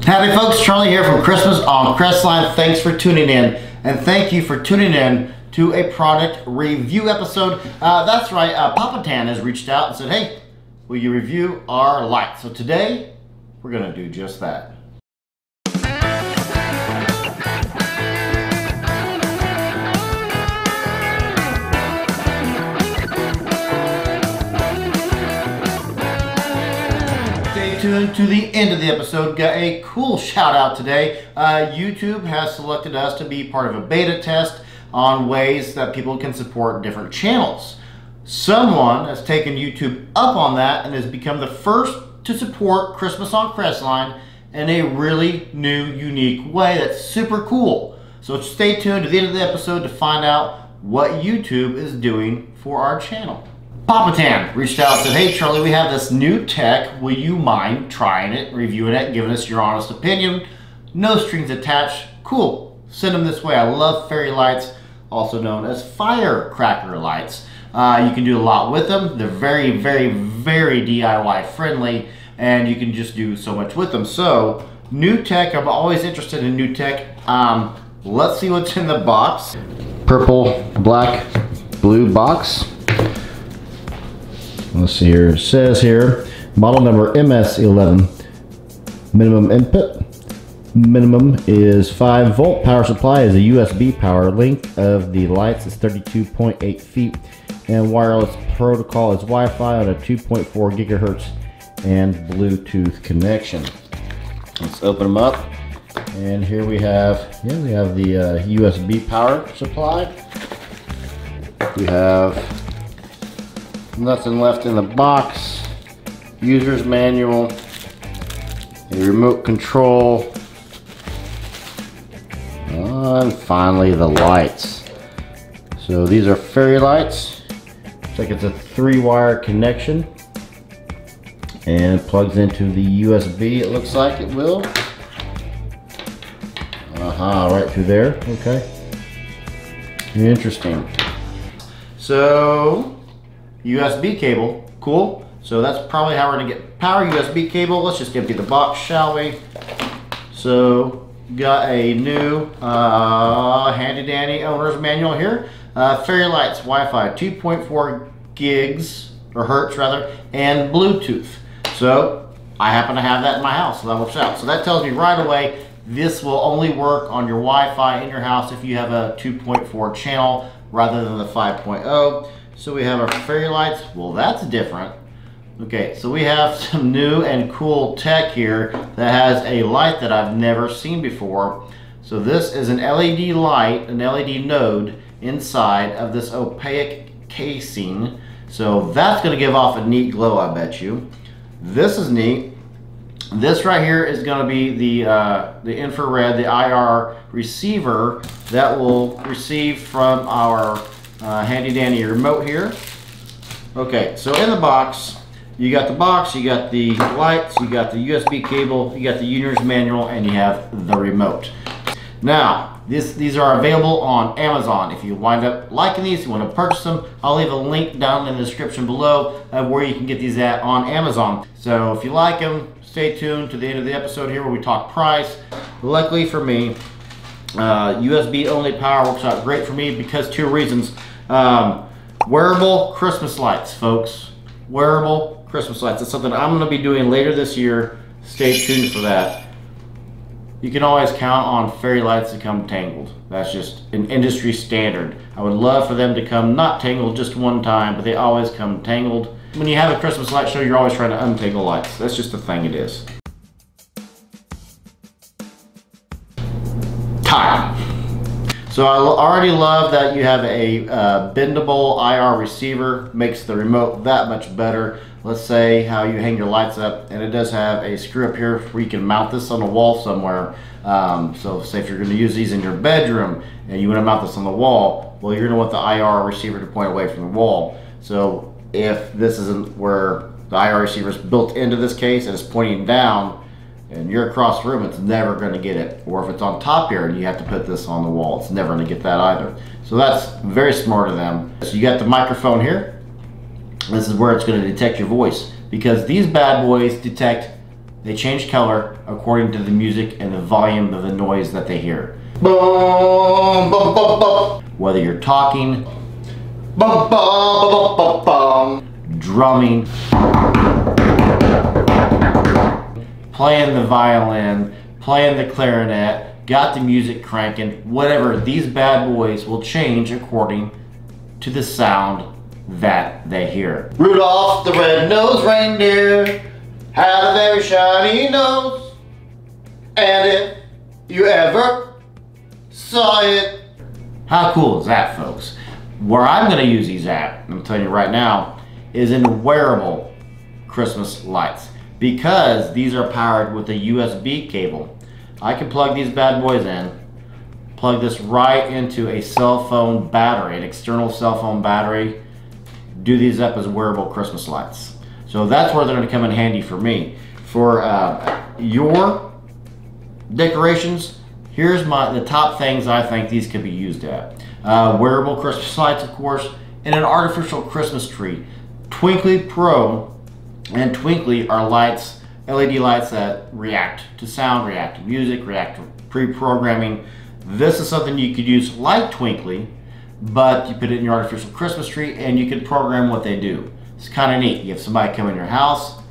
Howdy folks, Charlie here from Christmas on Crestline. Thanks for tuning in, and thank you for tuning in to a product review episode. That's right, Popotan has reached out and said, hey, will you review our light? So today, we're gonna do just that. To the end of the episode. Got a cool shout out today. YouTube has selected us to be part of a beta test on ways that people can support different channels. Someone has taken YouTube up on that and has become the first to support Christmas on Crestline in a really new, unique way that's super cool. So stay tuned to the end of the episode to find out what YouTube is doing for our channel. Popotan reached out and said, hey Charlie, we have this new tech. Will you mind trying it, reviewing it, giving us your honest opinion? No strings attached. Cool. Send them this way. I love fairy lights, also known as firecracker lights. You can do a lot with them. They're very, very, very DIY friendly, and you can just do so much with them. So, new tech. I'm always interested in new tech. Let's see what's in the box. Purple, black, blue box. Let's see here, it says here, model number MS11. Minimum input, minimum is 5 volt. Power supply is a USB power. Length of the lights is 32.8 feet. And wireless protocol is Wi-Fi on a 2.4 gigahertz and Bluetooth connection. Let's open them up. And here we have, we have the USB power supply. We have nothing left in the box. User's manual, a remote control, and finally the lights. So these are fairy lights. Looks like it's a 3-wire connection and it plugs into the USB. It looks like it will. Right through there. Okay. Interesting. So USB cable, cool. So that's probably how we're gonna get power. USB cable. Let's just empty the box, shall we? So got a new handy dandy owner's manual here. Fairy lights, Wi-Fi, 2.4 gigs or hertz rather, and Bluetooth. So I happen to have that in my house, so that works out. So that tells me right away this will only work on your Wi-Fi in your house if you have a 2.4 channel rather than the 5.0. So we have our fairy lights. Well, that's different. Okay, so we have some new and cool tech here that has a light that I've never seen before. So this is an LED light, an LED node inside of this opaque casing. So that's gonna give off a neat glow, I bet you. This is neat. This right here is gonna be the infrared, the IR receiver that will receive from our handy dandy remote here. Okay, so in the box, you got the lights, you got the USB cable, you got the user's manual, and you have the remote. Now, these are available on Amazon. If you wind up liking these, you want to purchase them, I'll leave a link down in the description below of where you can get these at on Amazon. So if you like them, stay tuned to the end of the episode here where we talk price. Luckily for me, USB only power works out great for me because 2 reasons. Wearable Christmas lights, folks. Wearable Christmas lights. It's something I'm going to be doing later this year. Stay tuned for that. You can always count on fairy lights to come tangled. That's just an industry standard. I would love for them to come not tangled just one time, but they always come tangled. When you have a Christmas light show, you're always trying to untangle lights. That's just the thing it is. Time. So I already love that you have a bendable IR receiver. Makes the remote that much better. Let's say how you hang your lights up, and it does have a screw up here where you can mount this on a wall somewhere. So say if you're going to use these in your bedroom and you want to mount this on the wall, well, you're going to want the IR receiver to point away from the wall. So if this isn't where the IR receiver is built into this case and it's pointing down, and you're across the room, it's never going to get it. Or if it's on top here and you have to put this on the wall, it's never going to get that either. So that's very smart of them. So you got the microphone here. This is where it's going to detect your voice, because these bad boys detect they change color according to the music and the volume of the noise that they hear. Boom, boom, boom, boom. Whether you're talking, boom, boom, boom, boom, boom, drumming, playing the violin, playing the clarinet, got the music cranking, whatever, these bad boys will change according to the sound that they hear. Rudolph the red-nosed reindeer had a very shiny nose, and if you ever saw it. How cool is that, folks? Where I'm going to use these at, I'm telling you right now, is in wearable Christmas lights, because these are powered with a USB cable. I can plug these bad boys in, plug this right into a cell phone battery, an external cell phone battery, do these up as wearable Christmas lights. So that's where they're going to come in handy for me. For your decorations, here's the top things I think these could be used at. Wearable Christmas lights, of course, and an artificial Christmas tree. Twinkly Pro and Twinkly are lights, LED lights that react to sound, react to music, react to pre-programming. This is something you could use like Twinkly, but you put it in your artificial Christmas tree and you can program what they do. It's kind of neat. You have somebody come in your house.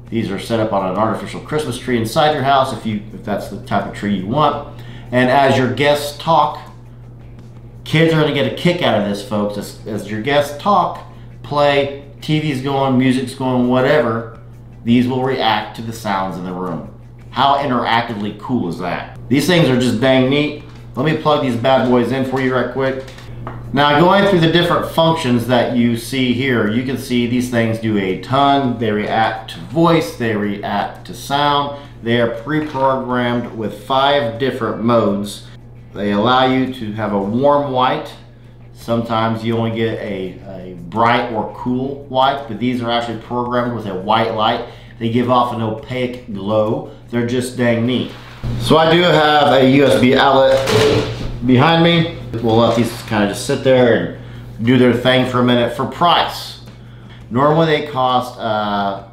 These are set up on an artificial Christmas tree inside your house if that's the type of tree you want. And as your guests talk, kids are going to get a kick out of this, folks. As your guests talk, play, TV's going, music's going, whatever, these will react to the sounds in the room. How interactively cool is that? These things are just dang neat. Let me plug these bad boys in for you right quick. Now, going through the different functions that you see here, you can see these things do a ton. They react to voice, they react to sound. They are pre-programmed with 5 different modes. They allow you to have a warm white. Sometimes you only get a bright or cool white, but these are actually programmed with a white light. They give off an opaque glow. They're just dang neat. So I do have a USB outlet behind me. We'll let these kind of just sit there and do their thing for a minute. For price, normally they cost around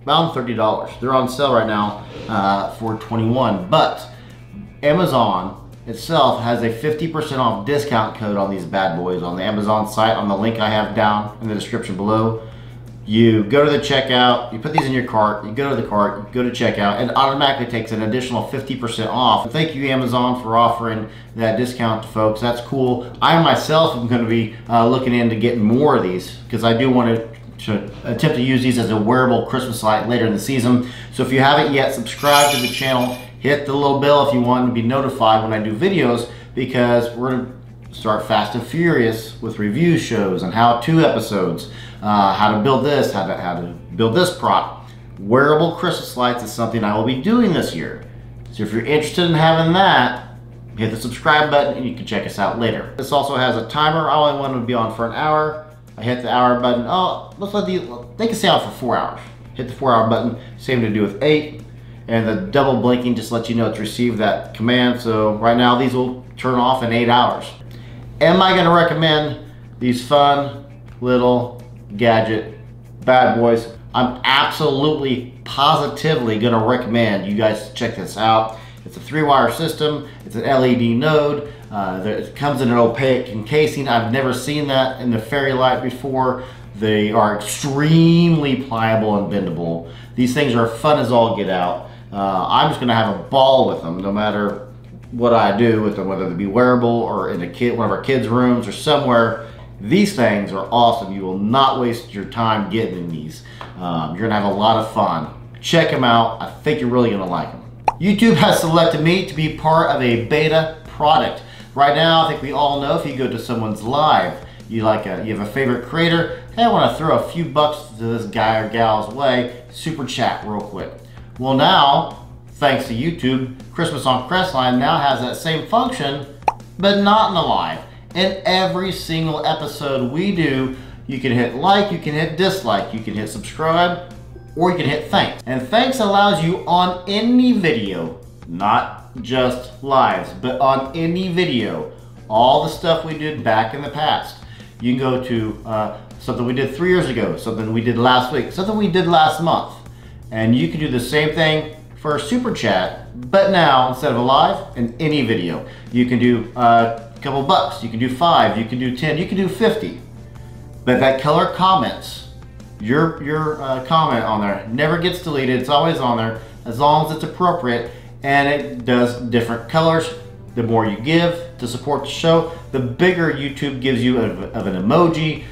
$30. They're on sale right now for $21, but Amazon itself has a 50% off discount code on these bad boys on the Amazon site, on the link I have down in the description below. You go to the checkout, you put these in your cart, you go to the cart, you go to checkout, and it automatically takes an additional 50% off. Thank you, Amazon, for offering that discount to folks. That's cool. I myself am going to be looking into getting more of these, because I do want to attempt to use these as a wearable Christmas light later in the season. So if you haven't yet, subscribe to the channel, hit the little bell if you want to be notified when I do videos, because we're going to start Fast and Furious with review shows and how-to episodes. How to build this, how to build this prop. Wearable Christmas lights is something I will be doing this year. So if you're interested in having that, hit the subscribe button and you can check us out later. This also has a timer. I only want to be on for an hour. I hit the hour button. Oh, let's let they can stay on for 4 hours. Hit the 4-hour button. Same to do with 8. And the double blinking just lets you know it's received that command. So right now these will turn off in 8 hours. Am I going to recommend these fun little gadget bad boys? I'm absolutely positively going to recommend you guys check this out. It's a 3-wire system. It's an LED node. It comes in an opaque encasing. I've never seen that in the fairy light before. They are extremely pliable and bendable. These things are fun as all get out. I'm just going to have a ball with them no matter what I do with them, whether they be wearable or in one of our kids' rooms or somewhere. These things are awesome. You will not waste your time getting in these. You're going to have a lot of fun. Check them out. I think you're really going to like them. YouTube has selected me to be part of a beta product. Right now, I think we all know if you go to someone's live, you have a favorite creator, hey, I want to throw a few bucks to this guy or gal's way, super chat real quick. Well now, thanks to YouTube, Christmas on Crestline now has that same function, but not in the live. In every single episode we do, you can hit like, you can hit dislike, you can hit subscribe, or you can hit thanks. And thanks allows you on any video, not just lives, but on any video, all the stuff we did back in the past. You can go to something we did 3 years ago, something we did last week, something we did last month. And you can do the same thing for a super chat, but now instead of a live, in any video. You can do a couple bucks, you can do 5, you can do 10, you can do 50. But that color comments, your comment on there never gets deleted. It's always on there as long as it's appropriate, and it does different colors. The more you give to support the show, the bigger YouTube gives you of an emoji.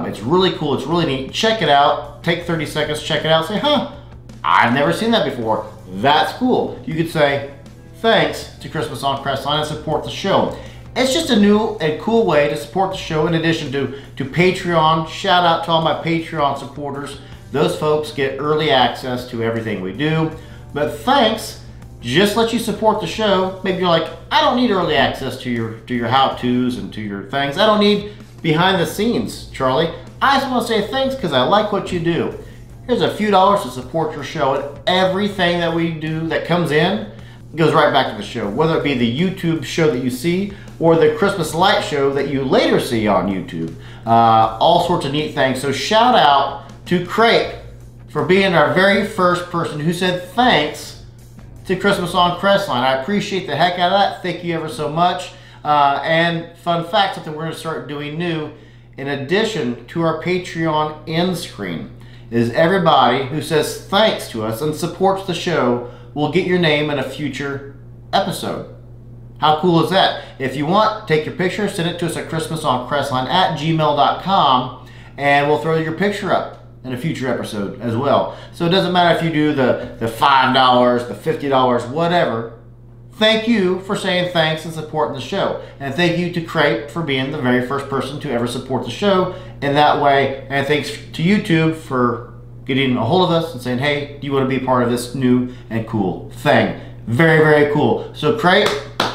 It's really cool. It's really neat. Check it out. Take 30 seconds, check it out. Say, huh, I've never seen that before. That's cool. You could say, thanks to Christmas on Crestline and support the show. It's just a new and cool way to support the show in addition to Patreon. Shout out to all my Patreon supporters. Those folks get early access to everything we do. But thanks just let you support the show. Maybe you're like, I don't need early access to your how-tos and to your things. I don't need behind the scenes, Charlie. I just want to say thanks because I like what you do. Here's a few dollars to support your show, and everything that we do that comes in goes right back to the show, whether it be the YouTube show that you see or the Christmas light show that you later see on YouTube. All sorts of neat things. So shout out to Crepe for being our very first person who said thanks to Christmas on Crestline. I appreciate the heck out of that. Thank you ever so much. And fun fact, something we're going to start doing new, in addition to our Patreon end screen, is everybody who says thanks to us and supports the show will get your name in a future episode. How cool is that? If you want, take your picture, send it to us at christmasoncrestline@gmail.com, and we'll throw your picture up in a future episode as well. So it doesn't matter if you do the $5, the $50, whatever. Thank you for saying thanks and supporting the show. And thank you to Crepe for being the very first person to ever support the show in that way. And thanks to YouTube for getting a hold of us and saying, hey, do you want to be part of this new and cool thing? Very, very cool. So Crepe,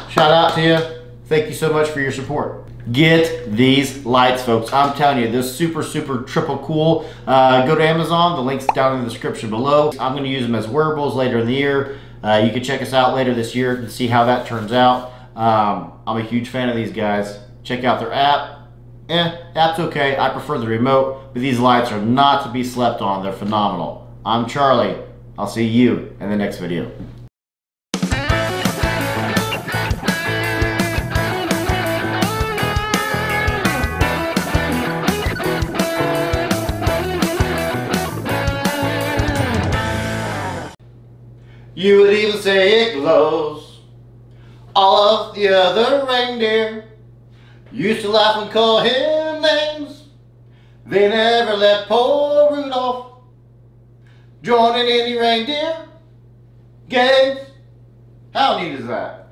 shout out to you. Thank you so much for your support. Get these lights, folks. I'm telling you, this super, super triple cool. Go to Amazon. The link's down in the description below. I'm going to use them as wearables later in the year. You can check us out later this year to see how that turns out. I'm a huge fan of these guys. Check out their app. App's okay. I prefer the remote, but these lights are not to be slept on. They're phenomenal. I'm Charlie. I'll see you in the next video. You would even say it glows. All of the other reindeer used to laugh and call him names. They never let poor Rudolph join in any reindeer games. How neat is that?